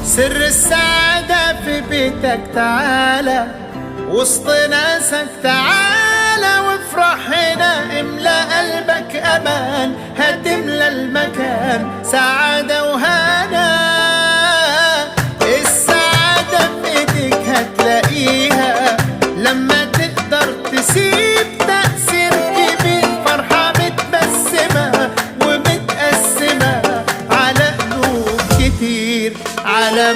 سر السعادة في بيتك، تعالى وسط ناسك، تعالى وافرح هنا، املى قلبك امان، هتملى المكان سعادة وهنا. السعادة في ايديك هتلاقيها لما تقدر تسيب تأثير كبير، فرحة متبسمة ومتقسمة على قلوب كتير، على